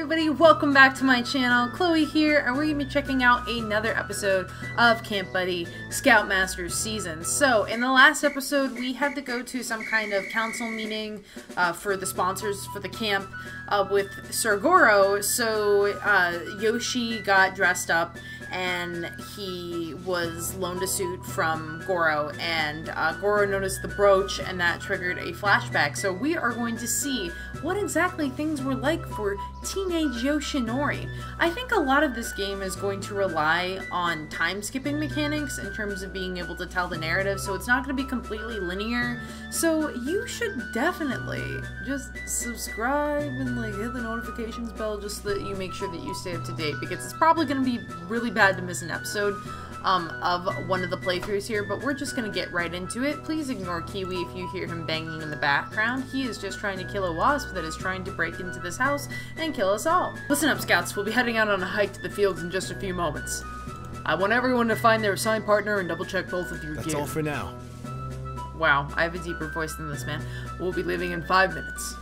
everybody, welcome back to my channel. Chloe here, and we're going to be checking out another episode of Camp Buddy Scoutmasters season. So, in the last episode, we had to go to some kind of council meeting for the sponsors for the camp with Sir Goro. So, Yoshi got dressed up and he was loaned a suit from Goro, and Goro noticed the brooch, and that triggered a flashback. So we are going to see what exactly things were like for teenage Yoshinori. I think a lot of this game is going to rely on time-skipping mechanics in terms of being able to tell the narrative, so it's not going to be completely linear. So you should definitely just subscribe and hit the notifications bell just so that you make sure that you stay up to date, because it's probably going to be really bad to miss an episode of one of the playthroughs here, but we're just gonna get right into it. Please ignore Kiwi if you hear him banging in the background. He is just trying to kill a wasp that is trying to break into this house and kill us all. Listen up, Scouts. We'll be heading out on a hike to the fields in just a few moments. I want everyone to find their assigned partner and double check both of your gear. That's all for now. Wow, I have a deeper voice than this man. We'll be leaving in 5 minutes.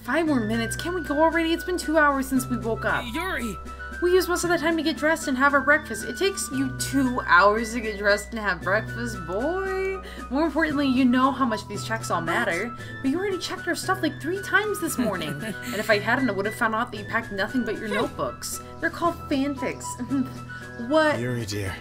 5 more minutes? Can we go already? It's been 2 hours since we woke up. Yuri! We use most of the time to get dressed and have our breakfast. It takes you 2 hours to get dressed and have breakfast, boy. More importantly, you know how much these checks all matter. But you already checked our stuff like 3 times this morning. And if I hadn't, I would have found out that you packed nothing but your notebooks. They're called fanfics. What? Yuri, dear.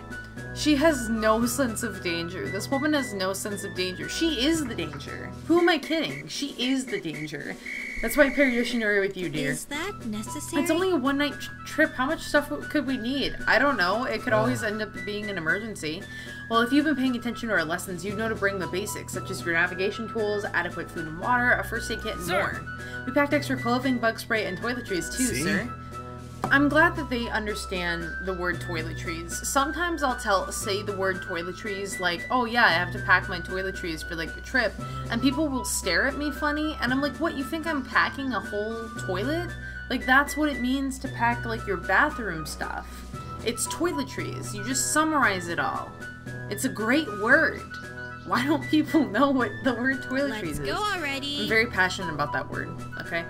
She has no sense of danger. This woman has no sense of danger. She is the danger. Who am I kidding? She is the danger. That's why I pair Yoshinori with you, dear. Is that necessary? It's only a one-night trip. How much stuff could we need? I don't know. It could always end up being an emergency. Well, if you've been paying attention to our lessons, you know to bring the basics, such as your navigation tools, adequate food and water, a first aid kit, and more. We packed extra clothing, bug spray, and toiletries too, sir. I'm glad that they understand the word toiletries. Sometimes I'll say the word toiletries like, oh yeah, I have to pack my toiletries for like the trip, and people will stare at me funny, and I'm like, what, you think I'm packing a whole toilet? Like, that's what it means to pack like your bathroom stuff. It's toiletries. You just summarize it all. It's a great word. Why don't people know what the word toiletries is? Let's go already. I'm very passionate about that word, okay?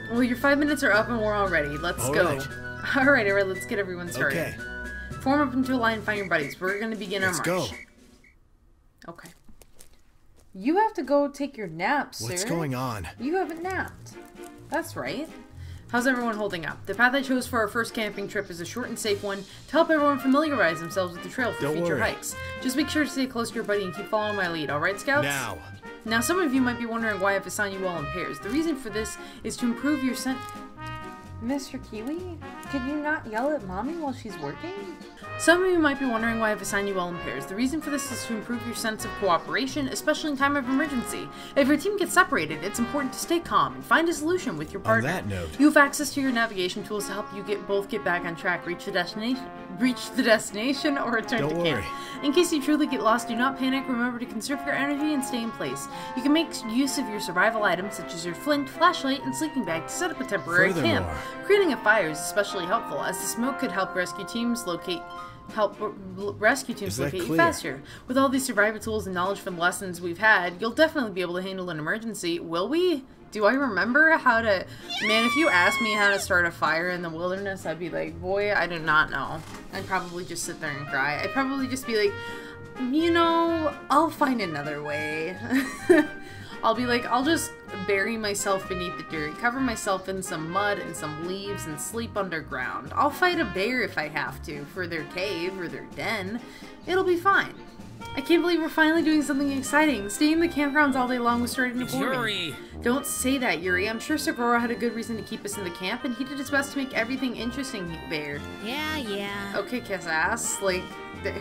Well, your 5 minutes are up and we're all ready. Let's go. Alright, let's get everyone started. Okay. Form up into a line and find your buddies. We're gonna begin our march. Let's go. Okay. You have to go take your nap, sir. What's going on? You haven't napped. That's right. How's everyone holding up? The path I chose for our first camping trip is a short and safe one to help everyone familiarize themselves with the trail for future hikes. Just make sure to stay close to your buddy and keep following my lead, alright, Scouts? Now, some of you might be wondering why I've assigned you all in pairs. The reason for this is to improve your Mr. Kiwi? Could you not yell at Mommy while she's working? Some of you might be wondering why I've assigned you all in pairs. The reason for this is to improve your sense of cooperation, especially in time of emergency. If your team gets separated, it's important to stay calm and find a solution with your partner. On that note, you have access to your navigation tools to help you both get back on track, reach the destination, or return to camp. In case you truly get lost, do not panic. Remember to conserve your energy and stay in place. You can make use of your survival items such as your flint, flashlight, and sleeping bag to set up a temporary camp. Creating a fire is especially helpful, as the smoke could help rescue teams locate you faster. With all these survival tools and knowledge from the lessons we've had, you'll definitely be able to handle an emergency. Will we? Do I remember how to... Man, if you asked me how to start a fire in the wilderness, I'd be like, boy, I do not know. I'd probably just sit there and cry. I'd probably just be like, you know, I'll find another way. I'll be like, I'll just bury myself beneath the dirt, cover myself in some mud and some leaves, and sleep underground. I'll fight a bear if I have to, for their cave or their den. It'll be fine. I can't believe we're finally doing something exciting. Staying in the campgrounds all day long was starting to bore me. Don't say that, Yuri. I'm sure Sir Goro had a good reason to keep us in the camp, and he did his best to make everything interesting there. Yeah. Okay, kiss ass. Like,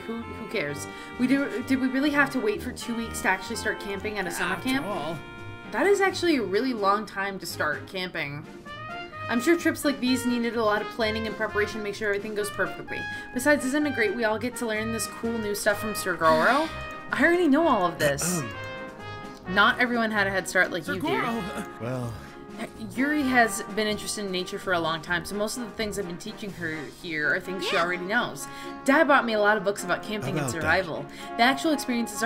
who cares? Did we really have to wait for 2 weeks to actually start camping at a summer camp? That is actually a really long time to start camping. I'm sure trips like these needed a lot of planning and preparation to make sure everything goes perfectly. Besides, isn't it great we all get to learn this cool new stuff from Sir Goro? I already know all of this. Not everyone had a head start like you, dear. Well... Yuri has been interested in nature for a long time, so most of the things I've been teaching her here are things she already knows. Dad bought me a lot of books about camping and survival. The actual experience is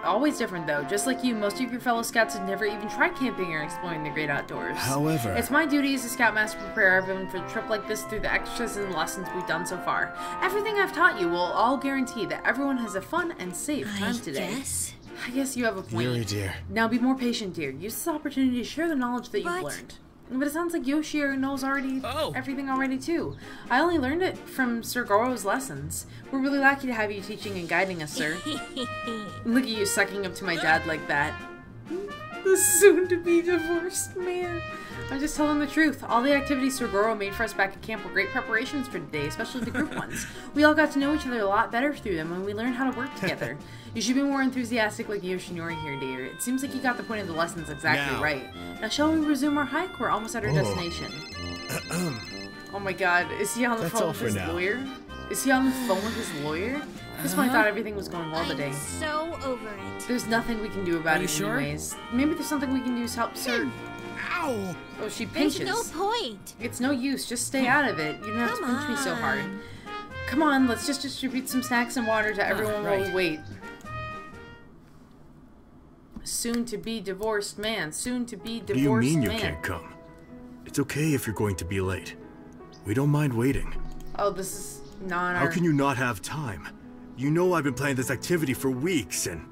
always different though. Just like you, most of your fellow scouts have never even tried camping or exploring the great outdoors. However, it's my duty as a scoutmaster to prepare everyone for a trip like this through the exercises and lessons we've done so far. Everything I've taught you will all guarantee that everyone has a fun and safe time today. I guess you have a point. Yuri, dear. Now be more patient, dear. Use this opportunity to share the knowledge that you've learned. But it sounds like Yoshiro knows everything already too. I only learned it from Sir Goro's lessons. We're really lucky to have you teaching and guiding us, sir. Look at you sucking up to my dad like that. The soon-to-be divorced man. I'm just telling the truth. All the activities Sir Goro made for us back at camp were great preparations for today, especially the group ones. We all got to know each other a lot better through them, and we learned how to work together. You should be more enthusiastic like Yoshinori here, dear. It seems like you got the point of the lessons exactly right. Now shall we resume our hike? We're almost at our destination. Oh my god, is he on the phone with his lawyer? Is he on the phone with his lawyer? This one I thought everything was going well today. I'm so over it. There's nothing we can do about it anyways. Maybe there's something we can do to help Sir... Ow! Oh, she pinches. There's no point. It's no use. Just stay out of it. You don't have to pinch me so hard. Come on, let's just distribute some snacks and water to everyone while we wait. Soon-to-be divorced man. Soon-to-be divorced man. What do you mean you can't come? It's okay if you're going to be late. We don't mind waiting. Oh, this is not How can you not have time? You know I've been planning this activity for weeks and...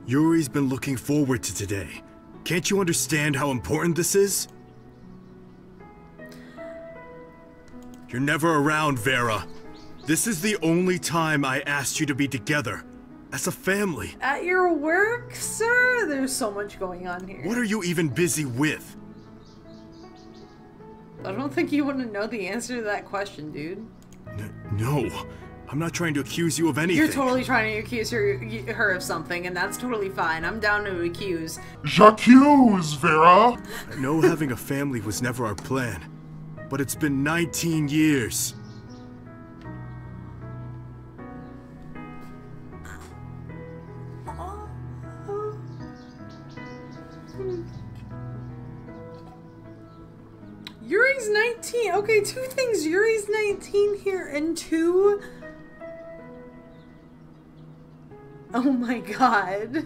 Yuri's been looking forward to today. Can't you understand how important this is? You're never around, Vera. This is the only time I asked you to be together. As a family. At your work, sir? There's so much going on here. What are you even busy with? I don't think you want to know the answer to that question, dude. No. I'm not trying to accuse you of anything. You're totally trying to accuse her of something, and that's totally fine. I'm down to accuse. J'accuse, Vera! I know having a family was never our plan, but it's been 19 years. Yuri's 19. Okay, two things. Yuri's 19 here, and two... Oh my god.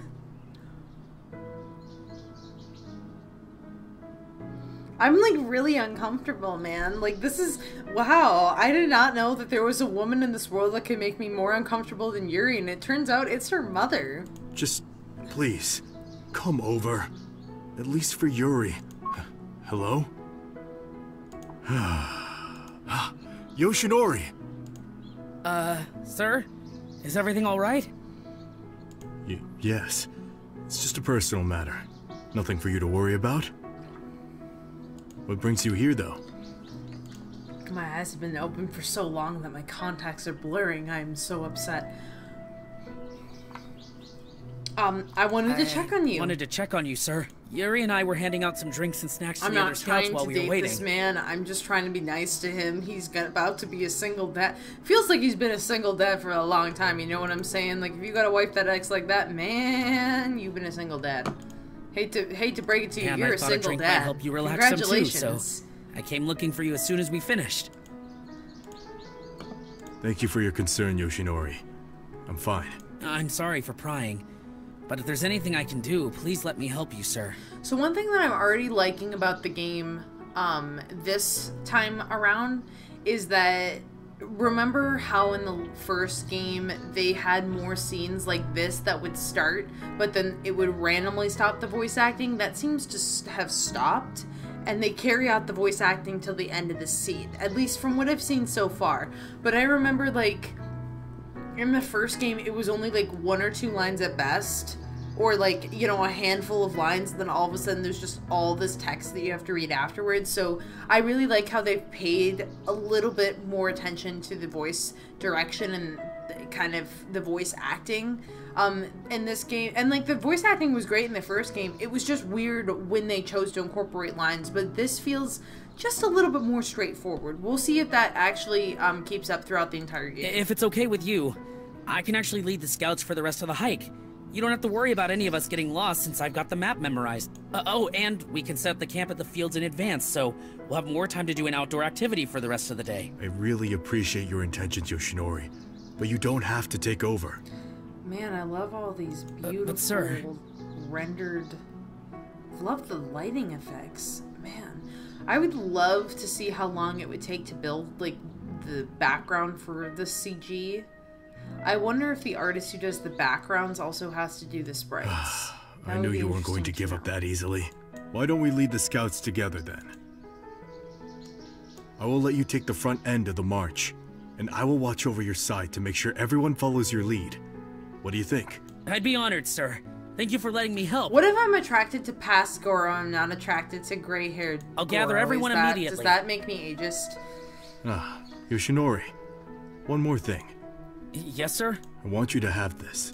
I'm like really uncomfortable, man. Like this is... Wow, I did not know that there was a woman in this world that could make me more uncomfortable than Yuri, and it turns out it's her mother. Just, please, come over. At least for Yuri. Hello? Yoshinori! Sir? Is everything alright? Yes. It's just a personal matter. Nothing for you to worry about. What brings you here, though? My eyes have been open for so long that my contacts are blurring. I'm so upset. I wanted to check on you. Wanted to check on you, sir. Yuri and I were handing out some drinks and snacks to the other scouts while we were waiting. I'm not trying to date this man. I'm just trying to be nice to him. He's about to be a single dad. Feels like he's been a single dad for a long time. You know what I'm saying? Like, if you got a wife that acts like that, man, you've been a single dad. Hate to break it to you. You're a single dad. I thought a drink might help you relax some too, so I came looking for you as soon as we finished. Thank you for your concern, Yoshinori. I'm fine. I'm sorry for prying. But if there's anything I can do, please let me help you, sir. So one thing that I'm already liking about the game this time around is that, remember how in the first game they had more scenes like this that would start, but then it would randomly stop the voice acting? That seems to have stopped, and they carry out the voice acting till the end of the scene, at least from what I've seen so far. But I remember, like, in the first game, it was only like 1 or 2 lines at best, or like, you know, a handful of lines, and then all of a sudden there's just all this text that you have to read afterwards. So I really like how they've paid a little bit more attention to the voice direction and kind of the voice acting in this game. And like, the voice acting was great in the first game. It was just weird when they chose to incorporate lines, but this feels just a little bit more straightforward. We'll see if that actually keeps up throughout the entire game. If it's okay with you, I can actually lead the scouts for the rest of the hike. You don't have to worry about any of us getting lost since I've got the map memorized. Oh, and we can set up the camp at the fields in advance, so we'll have more time to do an outdoor activity for the rest of the day. I really appreciate your intentions, Yoshinori, but you don't have to take over. Man, I love all these beautiful but sir, rendered... Love the lighting effects. Man, I would love to see how long it would take to build, like, the background for the CG. I wonder if the artist who does the backgrounds also has to do the sprites. I knew you weren't going to give up that easily. Why don't we lead the scouts together then? I will let you take the front end of the march, and I will watch over your side to make sure everyone follows your lead. What do you think? I'd be honored, sir. Thank you for letting me help. What if I'm attracted to past Goro and I'm not attracted to gray-haired I'll gather everyone immediately. Does that make me ageist? Yoshinori, one more thing. Yes, sir? I want you to have this.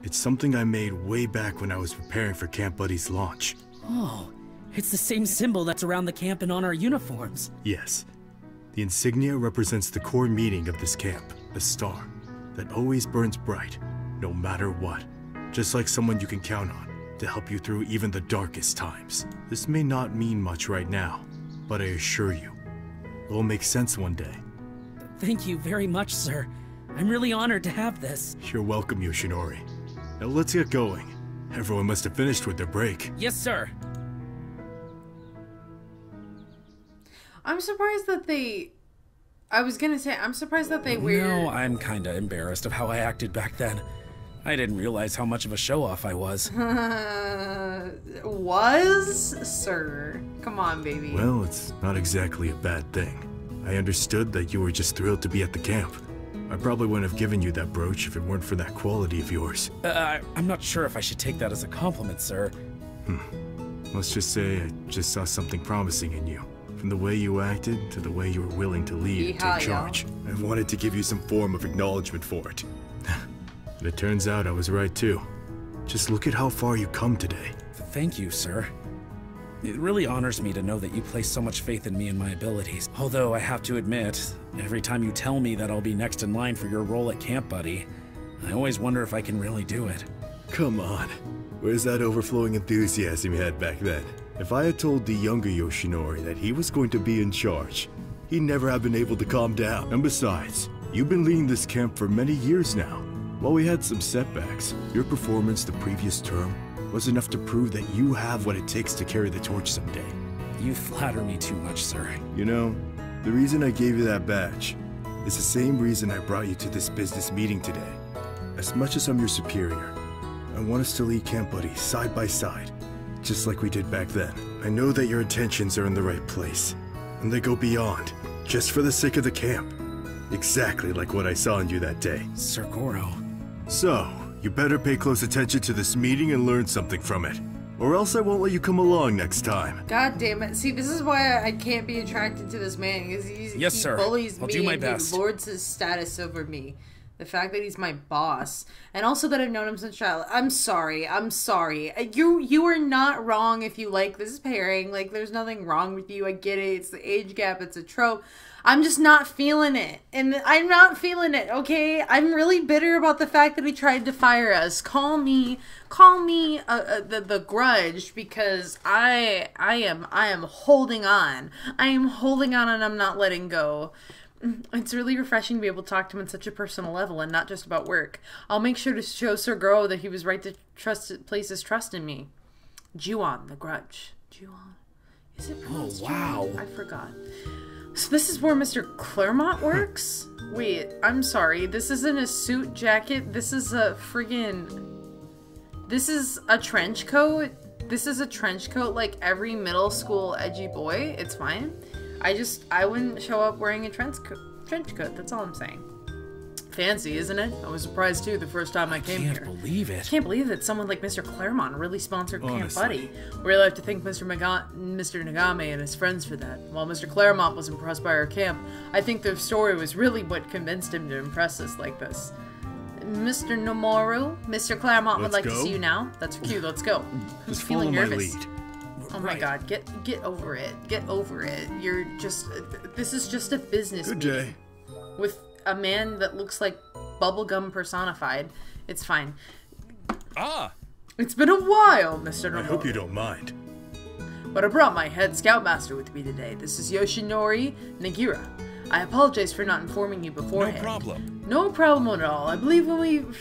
It's something I made way back when I was preparing for Camp Buddy's launch. Oh, it's the same symbol that's around the camp and on our uniforms. Yes. The insignia represents the core meaning of this camp, a star that always burns bright, no matter what. Just like someone you can count on to help you through even the darkest times. This may not mean much right now, but I assure you, it will make sense one day. Thank you very much, sir. I'm really honored to have this. You're welcome, Yoshinori. Now let's get going. Everyone must have finished with their break. Yes, sir. I'm surprised that they... I'm surprised that they wear... No, I'm kinda embarrassed of how I acted back then. I didn't realize how much of a show-off I was. Sir? Come on, baby. Well, it's not exactly a bad thing. I understood that you were just thrilled to be at the camp. I probably wouldn't have given you that brooch if it weren't for that quality of yours. I'm not sure if I should take that as a compliment, sir. Let's just say I just saw something promising in you. From the way you acted to the way you were willing to lead and take charge. I wanted to give you some form of acknowledgement for it. And it turns out I was right too. Just look at how far you come today. Thank you, sir. It really honors me to know that you place so much faith in me and my abilities. Although I have to admit, every time you tell me that I'll be next in line for your role at Camp Buddy, I always wonder if I can really do it. Come on. Where's that overflowing enthusiasm you had back then? If I had told the younger Yoshinori that he was going to be in charge, he'd never have been able to calm down. And besides, you've been leading this camp for many years now. While we had some setbacks, your performance the previous term was enough to prove that you have what it takes to carry the torch someday. You flatter me too much, sir. You know, the reason I gave you that badge is the same reason I brought you to this business meeting today. As much as I'm your superior, I want us to lead Camp Buddy side by side, just like we did back then. I know that your intentions are in the right place, and they go beyond, just for the sake of the camp. Exactly like what I saw in you that day. Sir Goro. So, you better pay close attention to this meeting and learn something from it. Or else I won't let you come along next time. God damn it. See, this is why I can't be attracted to this man, because he bullies me and he lords his status over me. The fact that he's my boss, and also that I've known him since child. I'm sorry. You are not wrong if you like this pairing. Like, there's nothing wrong with you. I get it. It's the age gap. It's a trope. I'm just not feeling it. And I'm not feeling it, okay? I'm really bitter about the fact that he tried to fire us. Call me the grudge, because I am holding on. I am holding on and I'm not letting go. It's really refreshing to be able to talk to him on such a personal level and not just about work. I'll make sure to show Sir Goro that he was right to place his trust in me. Ju-on, the grudge. Ju-on. Is it pronounced wow. Ju-on? I forgot. So this is where Mr. Claremont works? Wait, I'm sorry. This isn't a suit jacket. This is a friggin... This is a trench coat. This is a trench coat like every middle school edgy boy. It's fine. I wouldn't show up wearing a trench coat. That's all I'm saying. Fancy, isn't it? I was surprised too the first time I came here. I can't believe it. I can't believe that someone like Mr. Claremont really sponsored Camp Buddy. We really have to thank Mr. Nagame and his friends for that. While Mr. Claremont was impressed by our camp, I think the story was really what convinced him to impress us like this. Mr. Nomoru, Mr. Claremont would like to see you now. That's cute. Let's go. Just feeling nervous. Oh my god, get over it. Get over it. You're just... This is just a business meeting. Good day. With a man that looks like bubblegum personified. It's fine. Ah! It's been a while, Mr. Nomura. I hope you don't mind. But I brought my head scoutmaster with me today. This is Yoshinori Nagira. I apologize for not informing you beforehand. No problem. No problem at all. I believe when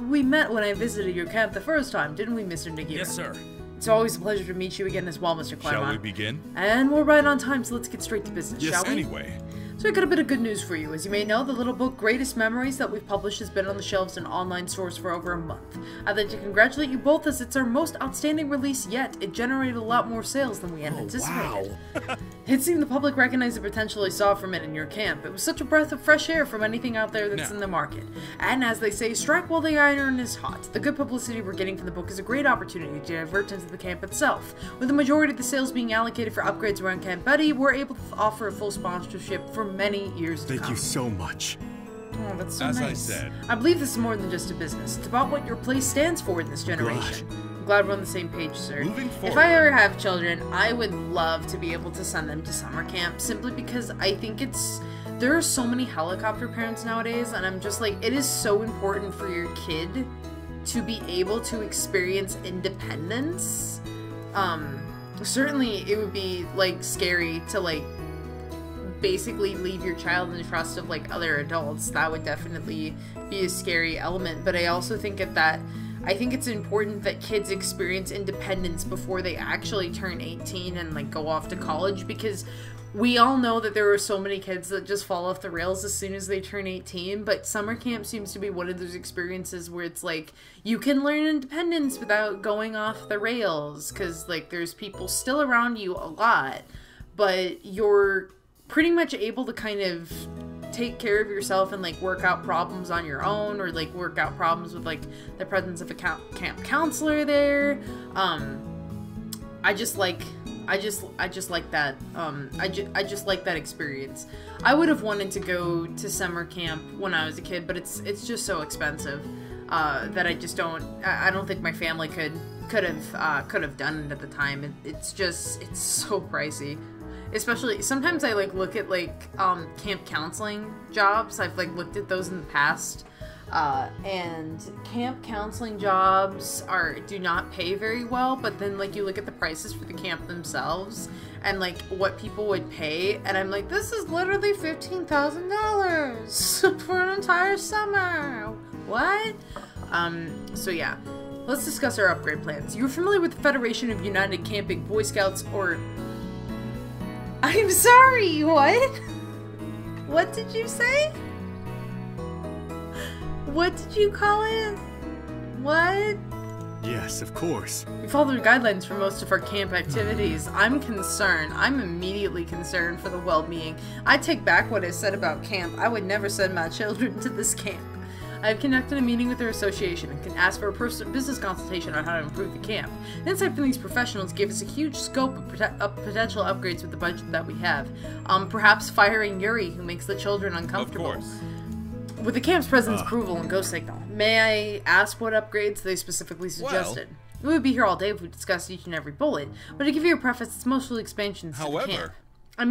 we met when I visited your camp the first time, didn't we, Mr. Nagira? Yes, sir. It's always a pleasure to meet you again as well, Mr. Claremont. Shall we begin? And we're right on time, so let's get straight to business, Yes, shall we? anyway. So I got a bit of good news for you. As you may know, the little book Greatest Memories that we've published has been on the shelves in online stores for over a month. I'd like to congratulate you both as it's our most outstanding release yet. It generated a lot more sales than we had anticipated. Wow. It seemed the public recognized the potential they saw from it in your camp. It was such a breath of fresh air from anything out there that's in the market. And as they say, strike while the iron is hot. The good publicity we're getting from the book is a great opportunity to divert into the camp itself. With the majority of the sales being allocated for upgrades around Camp Buddy, we're able to offer a full sponsorship for many years to come. Thank you so much. Oh, that's so As nice. I said. I believe this is more than just a business. It's about what your place stands for in this generation. I'm glad we're on the same page, sir. Moving If forward. I ever have children, I would love to be able to send them to summer camp simply because I think there are so many helicopter parents nowadays, and I'm just like, it is so important for your kid to be able to experience independence. Certainly it would be like scary to like basically leave your child in the trust of like other adults. That would definitely be a scary element, but I also think I think it's important that kids experience independence before they actually turn 18 and like go off to college, because we all know that there are so many kids that just fall off the rails as soon as they turn 18, but summer camp seems to be one of those experiences where it's like you can learn independence without going off the rails, because like there's people still around you a lot, but you're pretty much able to kind of take care of yourself and like work out problems on your own, or like work out problems with like the presence of a camp counselor there. I just like that. I just like that experience. I would have wanted to go to summer camp when I was a kid, but it's just so expensive that I don't think my family could have done it at the time. It's so pricey. Especially, sometimes I like look at like camp counseling jobs. I've like looked at those in the past, and camp counseling jobs do not pay very well. But then like you look at the prices for the camp themselves and like what people would pay, and I'm like, this is literally $15,000 for an entire summer. What? So yeah, let's discuss our upgrade plans. You're familiar with the Federation of United Camping Boy Scouts, or I'm sorry, what? What did you say? What did you call it? What? Yes, of course. We follow the guidelines for most of our camp activities. I'm concerned. I'm immediately concerned for the well-being. I take back what I said about camp. I would never send my children to this camp. I have conducted a meeting with their association and can ask for a business consultation on how to improve the camp. The insight from these professionals gave us a huge scope of potential upgrades with the budget that we have. Perhaps firing Yuri, who makes the children uncomfortable. Of course. With the camp's president's approval and Ghost Signal, may I ask what upgrades they specifically suggested? We would be here all day if we discussed each and every bullet, but to give you a preface, it's mostly expansions to the camp. I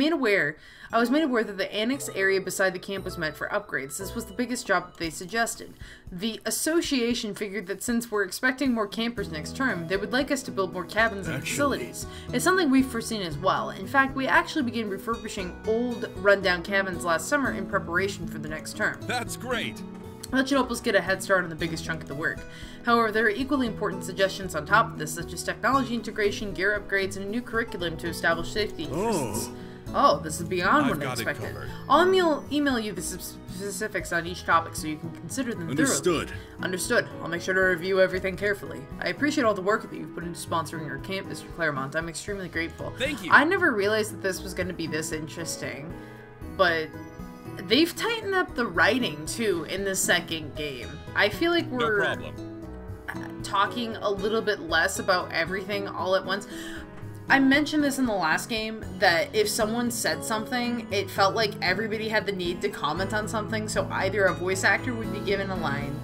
was made aware that the annex area beside the camp was meant for upgrades. This was the biggest job that they suggested. The association figured that since we're expecting more campers next term, they would like us to build more cabins and facilities. It's something we've foreseen as well. In fact, we actually began refurbishing old, rundown cabins last summer in preparation for the next term. That's great. That should help us get a head start on the biggest chunk of the work. However, there are equally important suggestions on top of this, such as technology integration, gear upgrades, and a new curriculum to establish safety interests. Oh, this is beyond what I expected. I'll email you the specifics on each topic so you can consider them thoroughly. Understood. I'll make sure to review everything carefully. I appreciate all the work that you've put into sponsoring your camp, Mr. Claremont. I'm extremely grateful. Thank you. I never realized that this was going to be this interesting, but they've tightened up the writing, too, in the second game. I feel like we're talking a little bit less about everything all at once. I mentioned this in the last game, that if someone said something, it felt like everybody had the need to comment on something, so either a voice actor would be given a line,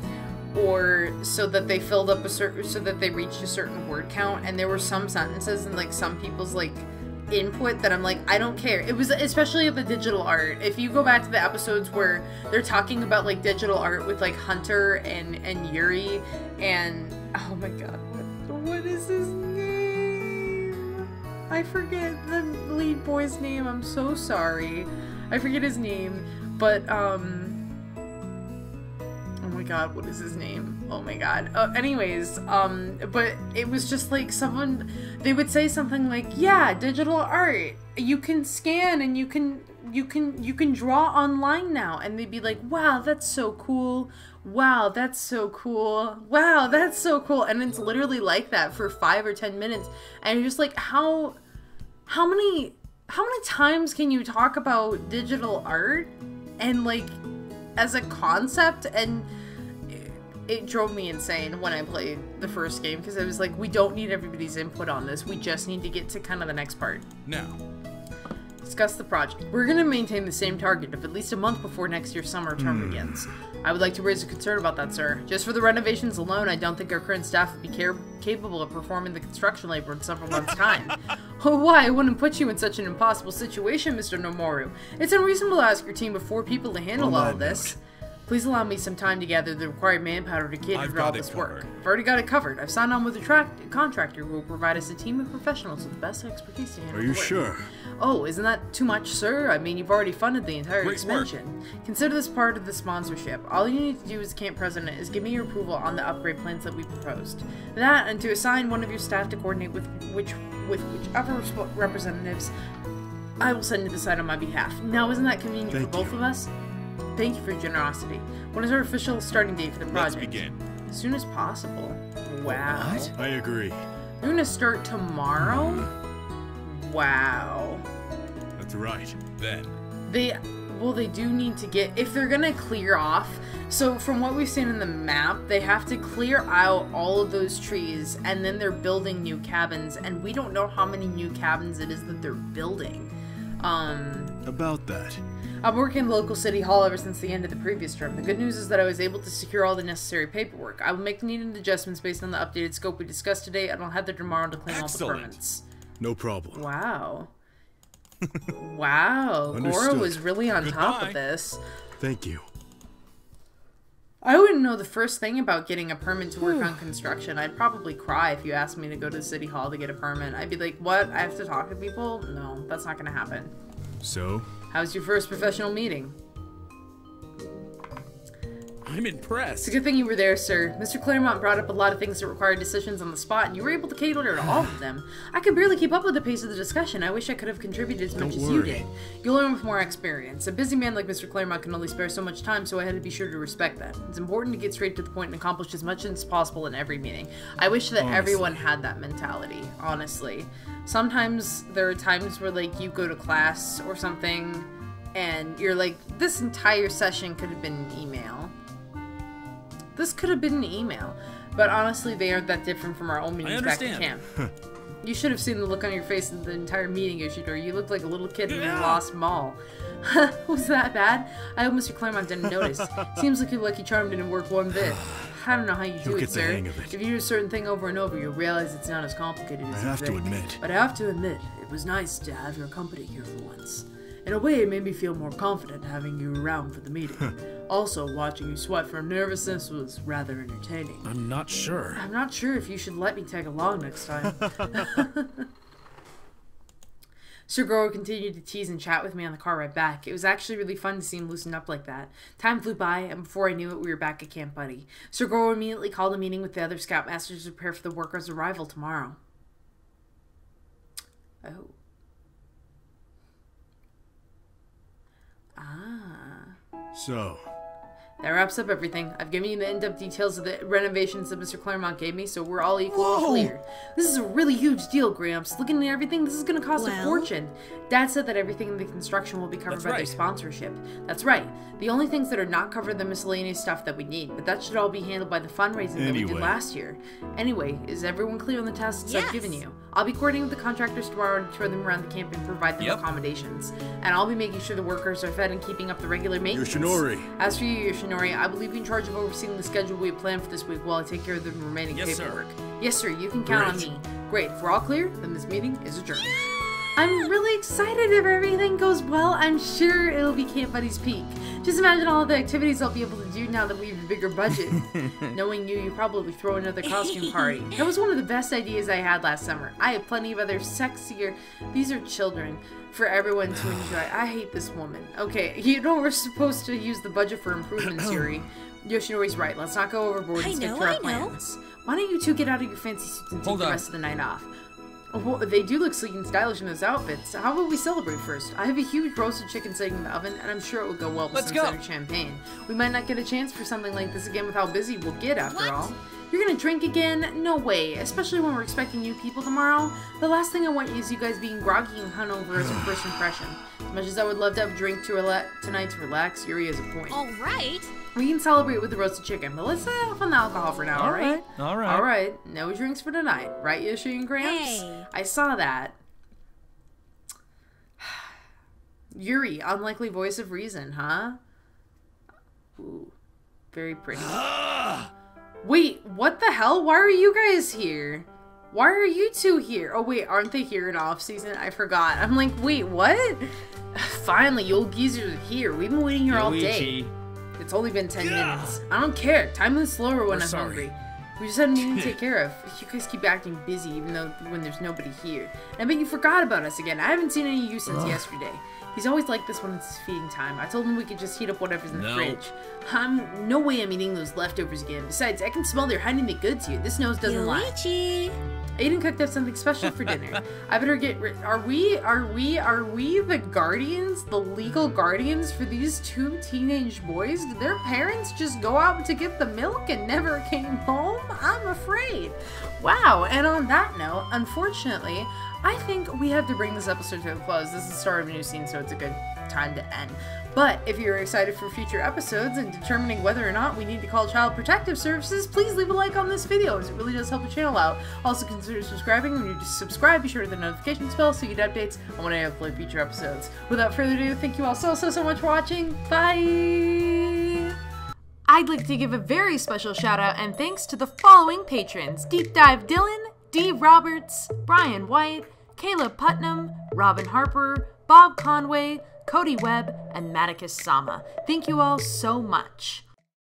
or so that they filled up so that they reached a certain word count, and there were some sentences and like some people's like input that I'm like, I don't care. It was especially the digital art. If you go back to the episodes where they're talking about like digital art with like Hunter and Yuri, and Oh my god, what is his name? I forget the lead boy's name. I'm so sorry. I forget his name, but oh my god, what is his name? Oh my god. Anyways, but it was just like someone, they would say something like, yeah, digital art, you can scan and you can draw online now, and they'd be like, wow, that's so cool. Wow, that's so cool. Wow, that's so cool. And it's literally like that for 5 or 10 minutes. And you're just like, how many times can you talk about digital art and like as a concept? And it drove me insane when I played the first game, because I was like, we don't need everybody's input on this. We just need to get to kind of the next part. Now, discuss the project. We're going to maintain the same target of at least a month before next year's summer term begins. I would like to raise a concern about that, sir. Just for the renovations alone, I don't think our current staff would be capable of performing the construction labor in several months' time. Oh, why? I wouldn't put you in such an impossible situation, Mr. Nomoru. It's unreasonable to ask your team of 4 people to handle all of this. Please allow me some time to gather the required manpower to cater to all this work. I've already got it covered. I've signed on with a contractor who will provide us a team of professionals with the best expertise to handle the work. Are you sure? Oh, isn't that too much, sir? I mean, you've already funded the entire expansion. Consider this part of the sponsorship. All you need to do as camp president is give me your approval on the upgrade plans that we proposed. That, and to assign one of your staff to coordinate with whichever representatives I will send to decide on my behalf. Now, isn't that convenient for both of us? Thank you for your generosity. When is our official starting date for the project? Let's begin. As soon as possible. Wow. What? I agree. You're gonna start tomorrow? Wow. That's right. Then. They do need to get, if they're gonna clear off, so from what we've seen in the map, they have to clear out all of those trees, and then they're building new cabins, and we don't know how many new cabins it is that they're building. About that. I've been working in the local city hall ever since the end of the previous term. The good news is that I was able to secure all the necessary paperwork. I will make the needed adjustments based on the updated scope we discussed today, and I'll head there tomorrow to claim all the permits. No problem. Wow. Wow. Goro was really on top of this. Thank you. I wouldn't know the first thing about getting a permit to work on construction. I'd probably cry if you asked me to go to the city hall to get a permit. I'd be like, what? I have to talk to people? No, that's not gonna happen. So? How's your first professional meeting? I'm impressed. It's a good thing you were there, sir. Mr. Claremont brought up a lot of things that required decisions on the spot, and you were able to cater to all of them. I could barely keep up with the pace of the discussion. I wish I could have contributed as much as you did. You'll learn with more experience. A busy man like Mr. Claremont can only spare so much time, so I had to be sure to respect that. It's important to get straight to the point and accomplish as much as possible in every meeting. I wish that everyone had that mentality, honestly. Sometimes there are times where, like, you go to class or something, and you're like, this entire session could have been an email. This could have been an email. But honestly, they aren't that different from our own meetings back at camp. You should have seen the look on your face in the entire meeting, Yoshidori. You looked like a little kid in a lost mall. Was that bad? I hope Mr. Claremont didn't notice. Seems like your Lucky Charm didn't work one bit. I don't know how you do it, sir. If you do a certain thing over and over, you'll realize it's not as complicated as you think. I have to admit. But I have to admit, it was nice to have your company here for once. In a way, it made me feel more confident having you around for the meeting. Also, watching you sweat from nervousness was rather entertaining. I'm not sure. I'm not sure if you should let me tag along next time. Sir Goro continued to tease and chat with me on the car ride back. It was actually really fun to see him loosen up like that. Time flew by, and before I knew it, we were back at Camp Buddy. Sir Goro immediately called a meeting with the other Scoutmasters to prepare for the workers' arrival tomorrow. Oh. So, that wraps up everything. I've given you the in-depth details of the renovations that Mr. Claremont gave me, so we're all equally clear. This is a really huge deal, Gramps. Looking at everything, this is going to cost a fortune. Dad said that everything in the construction will be covered by their sponsorship. That's right. The only things that are not covered are the miscellaneous stuff that we need, but that should all be handled by the fundraising that we did last year. Anyway, is everyone clear on the tasks I've given you? I'll be coordinating with the contractors tomorrow to tour them around the camp and provide them accommodations. And I'll be making sure the workers are fed and keeping up the regular maintenance. Yoshinori. As for you, Yoshinori, I will leave you in charge of overseeing the schedule we have planned for this week while I take care of the remaining paperwork. Yes, sir. You can count on me. Great. If we're all clear, then this meeting is adjourned. I'm really excited if everything goes well. I'm sure it'll be Camp Buddy's peak. Just imagine all the activities I'll be able to do now that we have a bigger budget. Knowing you probably throw another costume party. That was one of the best ideas I had last summer. I have plenty of other sexier... These are children for everyone to enjoy. I hate this woman. Okay, you know we're supposed to use the budget for improvements, Yuri. Yoshinori's right. Let's not go overboard and stick to our plans. Why don't you two get out of your fancy suits and take the rest of the night off? Well, they do look sleek and stylish in those outfits. How about we celebrate first? I have a huge roasted chicken sitting in the oven, and I'm sure it would go well with some cider champagne. We might not get a chance for something like this again with how busy we'll get after all. You're gonna drink again? No way, especially when we're expecting new people tomorrow. The last thing I want is you guys being groggy and hungover as a first impression. As much as I would love to have a drink tonight to relax, Yuri has a point. Alright. We can celebrate with the roasted chicken, but let's stay off on the alcohol for now, alright? Alright. Alright, no drinks for tonight, right, Yoshi and Gramps? Hey. I saw that. Yuri, unlikely voice of reason, huh? Ooh, very pretty. Wait, what the hell? Why are you guys here? Why are you two here? Oh wait, aren't they here in off-season? I forgot. I'm like, wait, what? Finally, you old geezers are here. We've been waiting here all day. It's only been 10 minutes. I don't care. Time moves slower when I'm hungry. We just had a meeting to take care of. You guys keep acting busy even though when there's nobody here. And I bet you forgot about us again. I haven't seen any of you since yesterday. He's always like this when it's feeding time. I told him we could just heat up whatever's in the fridge. No way I'm eating those leftovers again. Besides, I can smell they're hiding the goods here. This nose doesn't lie. Aiden cooked up something special for dinner. I better get are we the guardians, the legal guardians for these two teenage boys? Did their parents just go out to get the milk and never came home? I'm afraid. Wow, and on that note, unfortunately, I think we have to bring this episode to a close. This is the start of a new scene, so it's a good time to end. But if you're excited for future episodes and determining whether or not we need to call Child Protective Services, please leave a like on this video, as it really does help the channel out. Also consider subscribing. When you subscribe, be sure to hit the notifications bell so you get updates on when I upload future episodes. Without further ado, thank you all so much for watching. Bye! I'd like to give a very special shout out and thanks to the following patrons: Deep Dive Dylan, D. Roberts, Brian White, Caleb Putnam, Robin Harper, Bob Conway, Cody Webb, and Maticus Sama. Thank you all so much.